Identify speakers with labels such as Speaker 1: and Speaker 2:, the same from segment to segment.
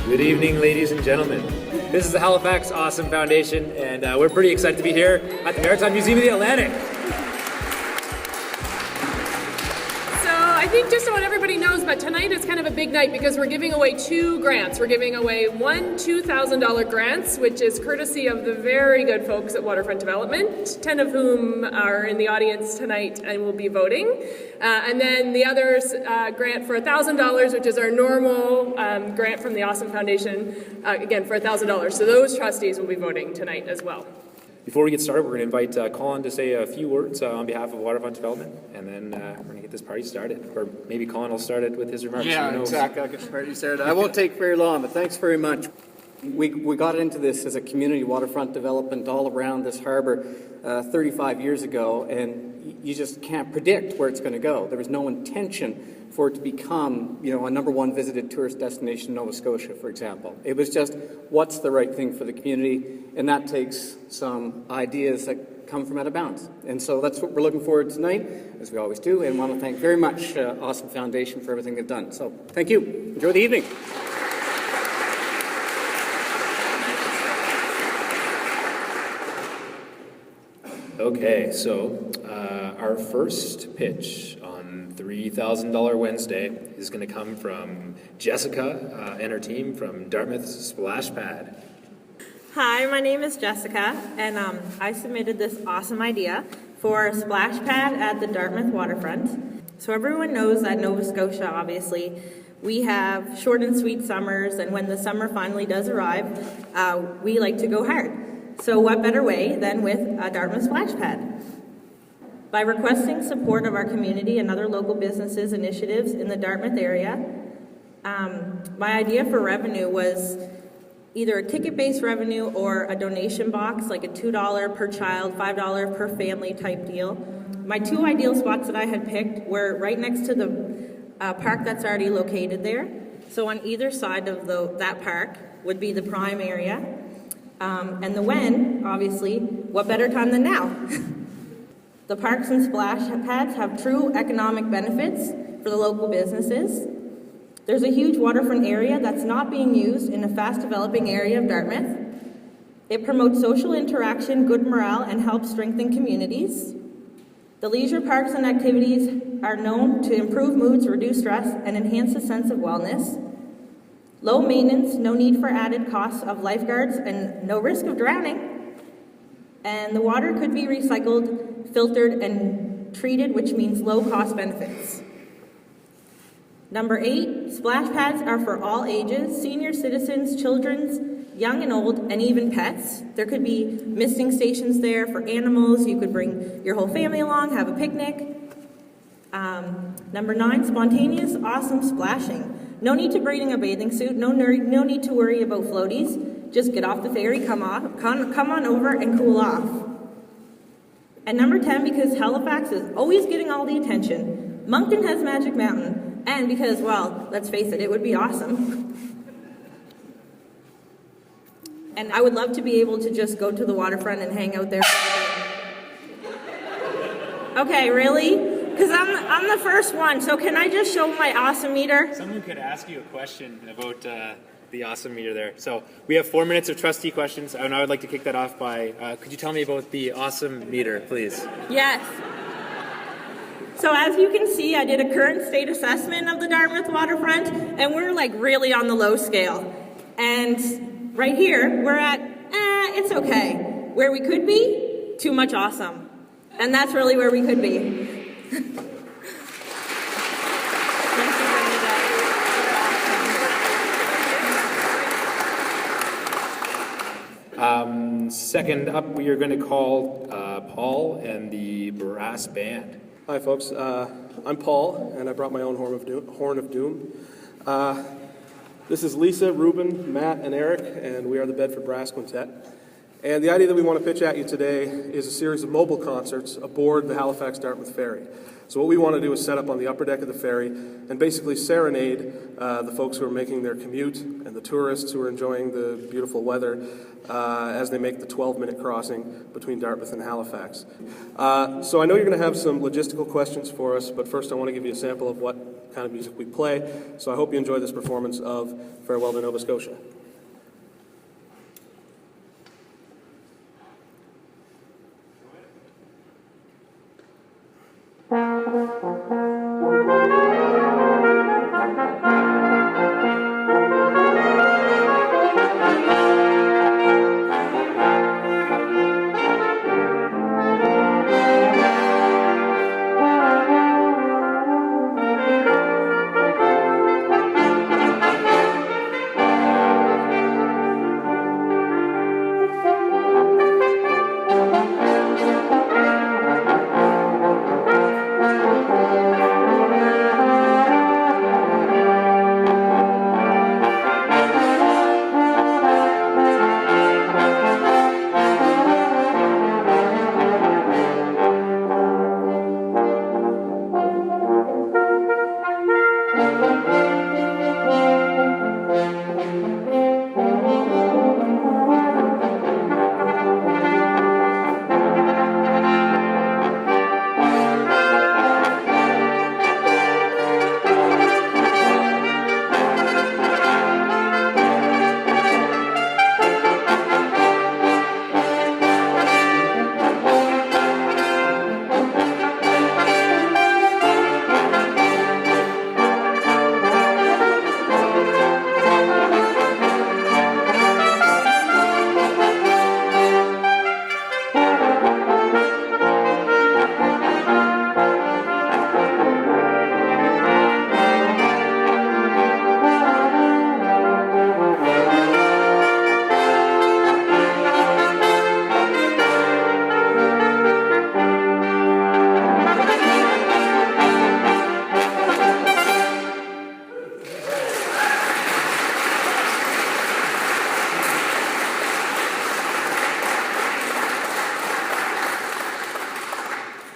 Speaker 1: Good evening, ladies and gentlemen. This is the Halifax Awesome Foundation, and we're pretty excited to be here at the Maritime Museum of the Atlantic.
Speaker 2: I think just about everybody knows, but tonight is kind of a big night because we're giving away 2 grants. We're giving away one $2,000 grants, which is courtesy of the very good folks at Waterfront Development, 10 of whom are in the audience tonight and will be voting. And then the others grant for $1,000, which is our normal grant from the Awesome Foundation, again for $1,000. So those trustees will be voting tonight as well.
Speaker 1: Before we get started, we're going to invite Colin to say a few words on behalf of Waterfront Development, and then we're going to get this party started. Or maybe Colin will start it with his remarks.
Speaker 3: Yeah, exactly. I'll get the party started. I won't take very long, but thanks very much. We got into this as a community waterfront development all around this harbor 35 years ago, and you just can't predict where it's going to go. There was no intention for it to become, a #1 visited tourist destination in Nova Scotia, for example. It was just, what's the right thing for the community? And that takes some ideas that come from out of bounds. And so that's what we're looking forward to tonight, as we always do, and want to thank very much Awesome Foundation for everything they've done. So thank you. Enjoy the evening.
Speaker 1: Okay, so our first pitch on $3,000 Wednesday is going to come from Jessica and her team from Dartmouth Splash Pad.
Speaker 4: Hi, my name is Jessica, and I submitted this awesome idea for a splash pad at the Dartmouth waterfront. So everyone knows that Nova Scotia, obviously, we have short and sweet summers, and when the summer finally does arrive, we like to go hard. So what better way than with a Dartmouth splash pad? By requesting support of our community and other local businesses initiatives in the Dartmouth area, my idea for revenue was either a ticket-based revenue or a donation box, like a $2 per child, $5 per family type deal. My 2 ideal spots that I had picked were right next to the park that's already located there. So on either side of that park would be the prime area. And the when, obviously, what better time than now? The parks and splash pads have true economic benefits for the local businesses. There's a huge waterfront area that's not being used in a fast-developing area of Dartmouth. It promotes social interaction, good morale, and helps strengthen communities. The leisure parks and activities are known to improve moods, reduce stress, and enhance a sense of wellness. Low maintenance, no need for added costs of lifeguards, and no risk of drowning. And the water could be recycled, filtered, and treated, which means low cost benefits. Number 8, splash pads are for all ages, senior citizens, children, young and old, and even pets. There could be misting stations there for animals. You could bring your whole family along, have a picnic. Number 9, spontaneous, awesome splashing. No need to bring a bathing suit, no need to worry about floaties. Just get off the ferry, come on over and cool off. And number 10, because Halifax is always getting all the attention, Moncton has Magic Mountain, and because, well, let's face it would be awesome. And I would love to be able to just go to the waterfront and hang out there. Okay, really? Because I'm the first one, so can I just show my awesome meter?
Speaker 1: Someone could ask you a question about the awesome meter there. So we have 4 minutes of trustee questions, and I would like to kick that off by, could you tell me about the awesome meter, please?
Speaker 4: Yes. So as you can see, I did a current state assessment of the Dartmouth waterfront, and we're like really on the low scale. And right here, we're at, it's okay. Where we could be, too much awesome. And that's really where we could be.
Speaker 1: Second up, we are going to call Paul and the brass band.
Speaker 5: Hi folks, I'm Paul, and I brought my own horn of doom. This is Lisa, Ruben, Matt, and Eric, and we are the Bedford Brass Quintet. And the idea that we want to pitch at you today is a series of mobile concerts aboard the Halifax Dartmouth Ferry. So what we want to do is set up on the upper deck of the ferry and basically serenade the folks who are making their commute and the tourists who are enjoying the beautiful weather as they make the 12-minute crossing between Dartmouth and Halifax. So I know you're going to have some logistical questions for us, but first I want to give you a sample of what kind of music we play. So I hope you enjoy this performance of Farewell to Nova Scotia.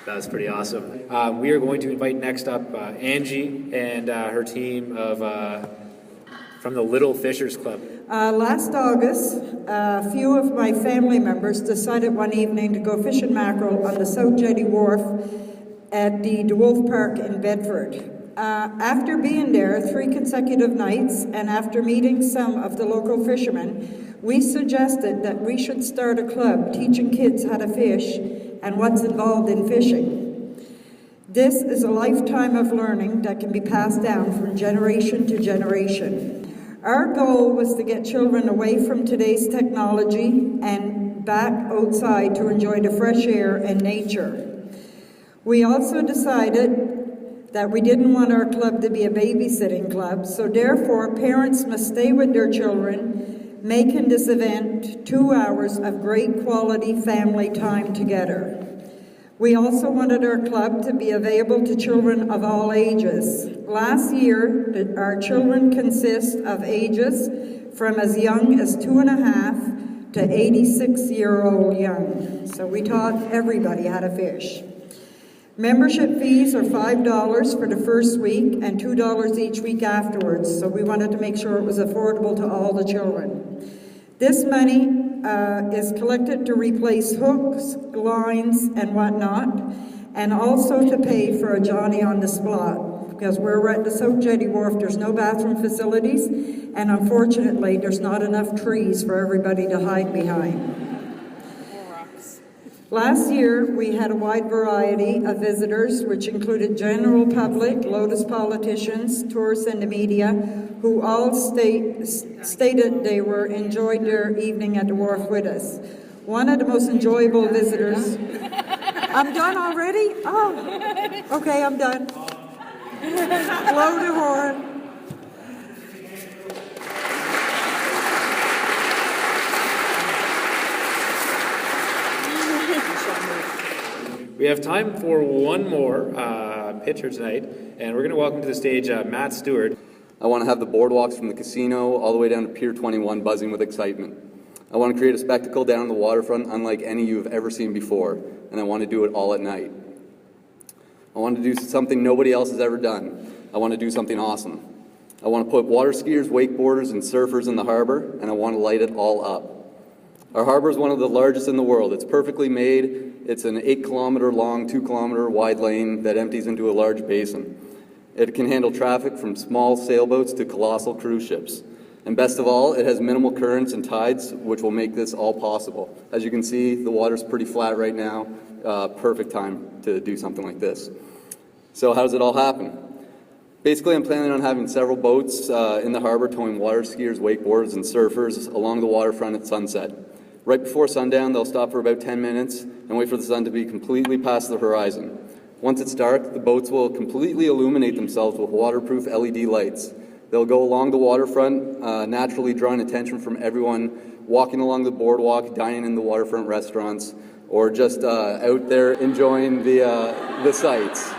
Speaker 1: That was pretty awesome. We are going to invite next up Angie and her team of from the Little Fishers Club.
Speaker 6: Last August, a few of my family members decided one evening to go fishing mackerel on the South Jetty Wharf at the DeWolf Park in Bedford. After being there 3 consecutive nights and after meeting some of the local fishermen, we suggested that we should start a club teaching kids how to fish and what's involved in fishing. This is a lifetime of learning that can be passed down from generation to generation. Our goal was to get children away from today's technology and back outside to enjoy the fresh air and nature. We also decided that we didn't want our club to be a babysitting club, so therefore parents must stay with their children, making this event 2 hours of great quality family time together. We also wanted our club to be available to children of all ages. Last year, our children consist of ages from as young as 2.5 to 86-year-old young. So we taught everybody how to fish. Membership fees are $5 for the first week and $2 each week afterwards, so we wanted to make sure it was affordable to all the children. This money is collected to replace hooks, lines, and whatnot, and also to pay for a Johnny on the spot, because where we're at the South Jetty Wharf, there's no bathroom facilities, and unfortunately, there's not enough trees for everybody to hide behind. Last year, we had a wide variety of visitors, which included general public, Lotus politicians, tourists, and the media, who all stated they were enjoyed their evening at the wharf with us. One of the most enjoyable visitors... I'm done already? Oh, okay, I'm done. Blow the horn.
Speaker 1: We have time for one more pitcher tonight, and we're going to welcome to the stage Matt Stewart.
Speaker 7: I want to have the boardwalks from the casino all the way down to Pier 21 buzzing with excitement. I want to create a spectacle down the waterfront unlike any you've ever seen before, and I want to do it all at night. I want to do something nobody else has ever done. I want to do something awesome. I want to put water skiers, wakeboarders, and surfers in the harbor, and I want to light it all up. Our harbor is one of the largest in the world. It's perfectly made. It's an 8-kilometer long, 2-kilometer wide lane that empties into a large basin. It can handle traffic from small sailboats to colossal cruise ships. And best of all, it has minimal currents and tides, which will make this all possible. As you can see, the water's pretty flat right now. Perfect time to do something like this. So how does it all happen? Basically, I'm planning on having several boats in the harbor towing water skiers, wakeboarders, and surfers along the waterfront at sunset. Right before sundown, they'll stop for about 10 minutes and wait for the sun to be completely past the horizon. Once it's dark, the boats will completely illuminate themselves with waterproof LED lights. They'll go along the waterfront, naturally drawing attention from everyone walking along the boardwalk, dining in the waterfront restaurants, or just out there enjoying the sights.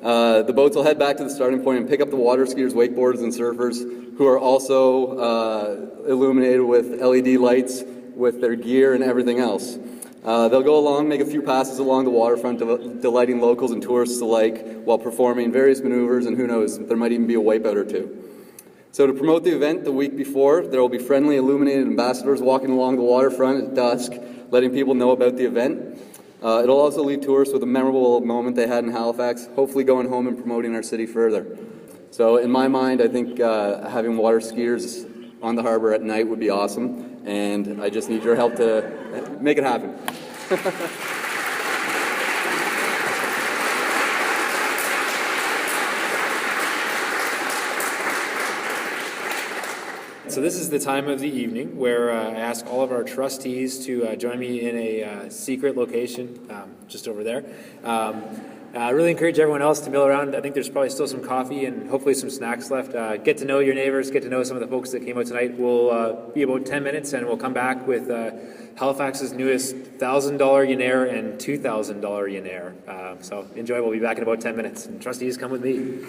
Speaker 7: The boats will head back to the starting point and pick up the water skiers, wakeboarders, and surfers who are also illuminated with LED lights with their gear and everything else. They'll go along, make a few passes along the waterfront, delighting locals and tourists alike while performing various maneuvers, and who knows, there might even be a wipeout or two. So to promote the event the week before, there will be friendly illuminated ambassadors walking along the waterfront at dusk, letting people know about the event. It'll also leave tourists with a memorable moment they had in Halifax, hopefully going home and promoting our city further. So in my mind, I think having water skiers on the harbor at night would be awesome, and I just need your help to make it happen.
Speaker 1: So this is the time of the evening where I ask all of our trustees to join me in a secret location just over there. I really encourage everyone else to mill around. I think there's probably still some coffee and hopefully some snacks left. Get to know your neighbors, get to know some of the folks that came out tonight. We'll be about 10 minutes and we'll come back with Halifax's newest $1,000 Yenair and $2,000 Yenair. So enjoy, we'll be back in about 10 minutes. And trustees, come with me.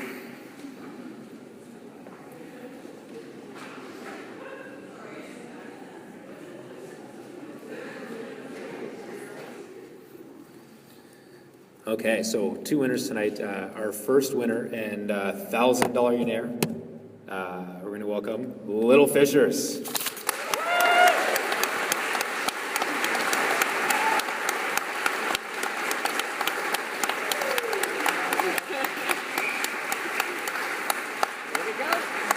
Speaker 1: Okay, so two winners tonight. Our first winner and $1,000 Yenair. We're going to welcome Little Fishers.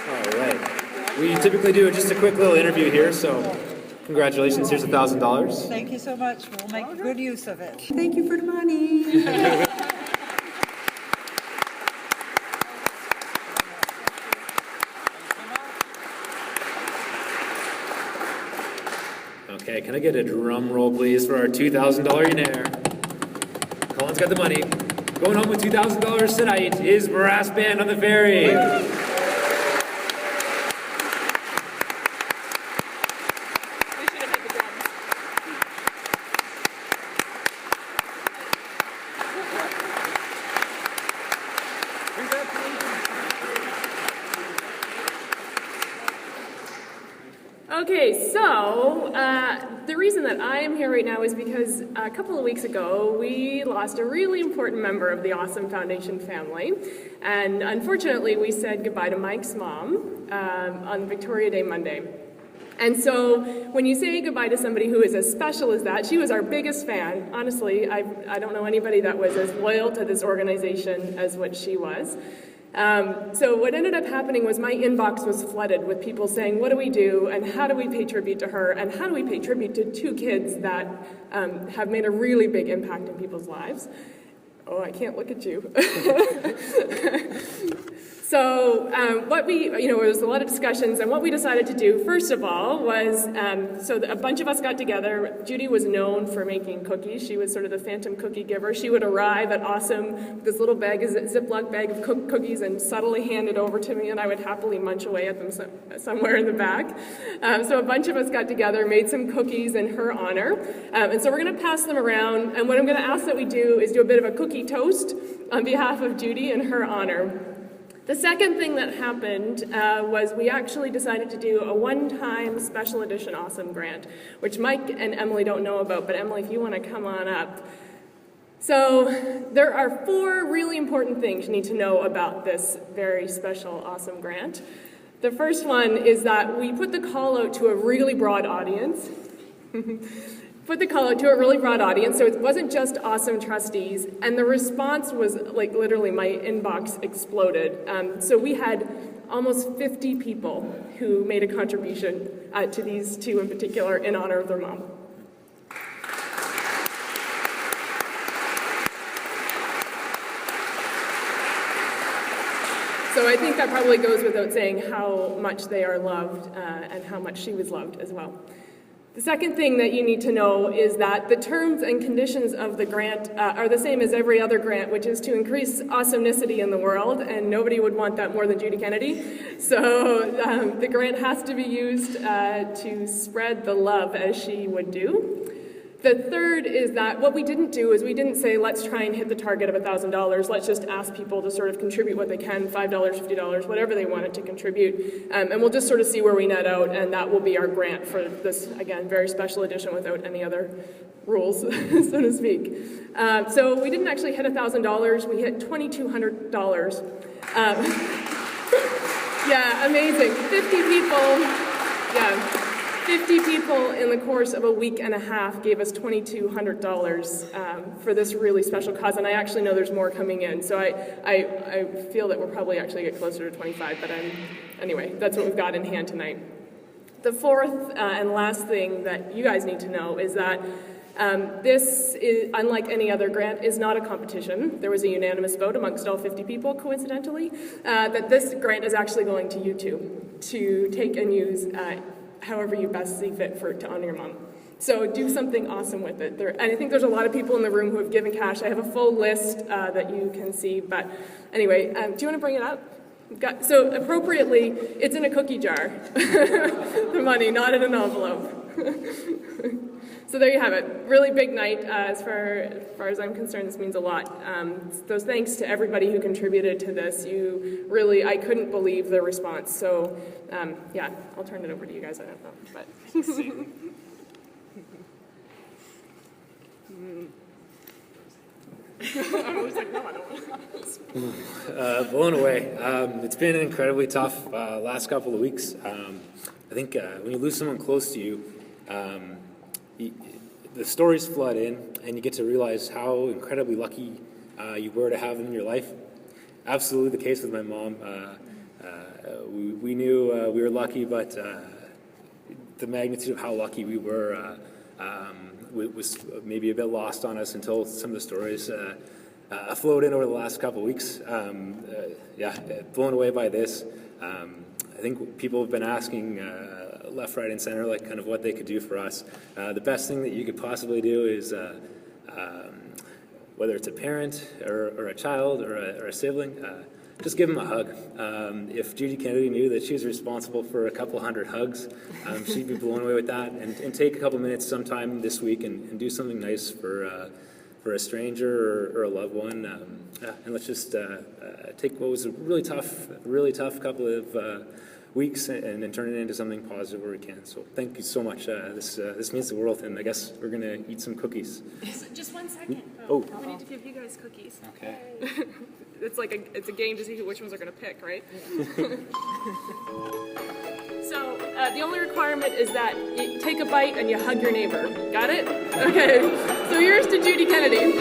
Speaker 1: All right. We typically do just a quick little interview here, so congratulations. Here's $1,000.
Speaker 8: Thank you so much. We'll make good use of it.
Speaker 6: Thank you for the money.
Speaker 1: Okay, can I get a drum roll, please, for our $2,000 Yenair? Colin's got the money. Going home with $2,000 tonight is Brass Band on the Ferry.
Speaker 2: Okay, so the reason that I am here right now is because a couple of weeks ago we lost a really important member of the Awesome Foundation family, and unfortunately we said goodbye to Mike's mom on Victoria Day Monday. And so when you say goodbye to somebody who is as special as that, she was our biggest fan. Honestly, I don't know anybody that was as loyal to this organization as what she was. So what ended up happening was my inbox was flooded with people saying, what do we do, and how do we pay tribute to her, and how do we pay tribute to two kids that have made a really big impact in people's lives? Oh, I can't look at you. So there was a lot of discussions, and what we decided to do, first of all, was, a bunch of us got together. Judy was known for making cookies. She was sort of the phantom cookie giver. She would arrive at Awesome with this little bag, a Ziploc bag of cookies, and subtly hand it over to me, and I would happily munch away at them somewhere in the back. So a bunch of us got together, made some cookies in her honor, and so we're going to pass them around, and what I'm going to ask that we do is do a bit of a cookie toast on behalf of Judy in her honor. The second thing that happened was we actually decided to do a one-time special edition Awesome grant, which Mike and Emily don't know about, but Emily, if you want to come on up. So there are 4 really important things you need to know about this very special, awesome grant. The first one is that we put the call out to a really broad audience. So it wasn't just awesome trustees, and the response was like literally my inbox exploded. So we had almost 50 people who made a contribution to these 2 in particular in honor of their mom. So I think that probably goes without saying how much they are loved and how much she was loved as well. The second thing that you need to know is that the terms and conditions of the grant are the same as every other grant, which is to increase awesomeness in the world, and nobody would want that more than Judy Kennedy. So the grant has to be used to spread the love as she would do. The third is that what we didn't do is we didn't say, let's try and hit the target of $1,000. Let's just ask people to sort of contribute what they can, $5, $50, whatever they wanted to contribute. And we'll just sort of see where we net out, and that will be our grant for this, again, very special edition without any other rules, so to speak. So we didn't actually hit $1,000. We hit $2,200. Yeah, amazing. 50 people. Yeah. 50 people in the course of a week and a half gave us $2,200 for this really special cause, and I actually know there's more coming in. So I feel that we'll probably actually get closer to 25, but anyway, that's what we've got in hand tonight. The fourth and last thing that you guys need to know is that this is, unlike any other grant, is not a competition. There was a unanimous vote amongst all 50 people, coincidentally, that this grant is actually going to YouTube to take and use however you best see fit to honor your mom. So do something awesome with it. And I think there's a lot of people in the room who have given cash. I have a full list that you can see. But anyway, do you want to bring it up? So appropriately, it's in a cookie jar, the money, not in an envelope. So there you have it. Really big night. As far as I'm concerned, this means a lot. Those thanks to everybody who contributed to this. I couldn't believe the response. So yeah, I'll turn it over to you guys. I don't know, but. I was like, no, I don't want
Speaker 1: Blown away. It's been an incredibly tough last couple of weeks. I think when you lose someone close to you, the stories flood in, and you get to realize how incredibly lucky you were to have them in your life. Absolutely the case with my mom. We knew we were lucky, but the magnitude of how lucky we were was maybe a bit lost on us until some of the stories flowed in over the last couple of weeks. Blown away by this. I think people have been asking left, right, and center, like kind of what they could do for us. The best thing that you could possibly do is, whether it's a parent or a child or a sibling, just give them a hug. If Judy Kennedy knew that she was responsible for a couple hundred hugs, she'd be blown away with that. And take a couple minutes sometime this week and do something nice for a stranger or a loved one. And let's just take what was a really tough couple of weeks and turn it into something positive where we can. So thank you so much. This means the world, and I guess we're going to eat some cookies.
Speaker 2: Just 1 second.
Speaker 1: Oh.
Speaker 2: We need to give you guys cookies.
Speaker 1: Okay.
Speaker 2: It's a game to see which ones are going to pick, right? So the only requirement is that you take a bite and you hug your neighbor. Got it? Okay. So here's to Judy Kennedy.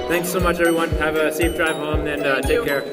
Speaker 1: Thanks so much, everyone. Have a safe drive home, and take care.